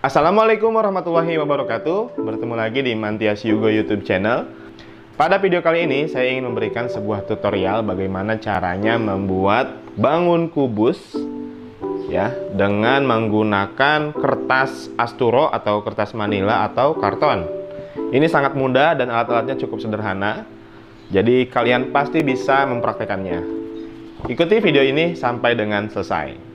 Assalamualaikum warahmatullahi wabarakatuh. Bertemu lagi di Mantias Yugo YouTube channel. Pada video kali ini saya ingin memberikan sebuah tutorial bagaimana caranya membuat bangun kubus ya, dengan menggunakan kertas asturo atau kertas manila atau karton. Ini sangat mudah dan alat-alatnya cukup sederhana. Jadi kalian pasti bisa mempraktekannya. Ikuti video ini sampai dengan selesai.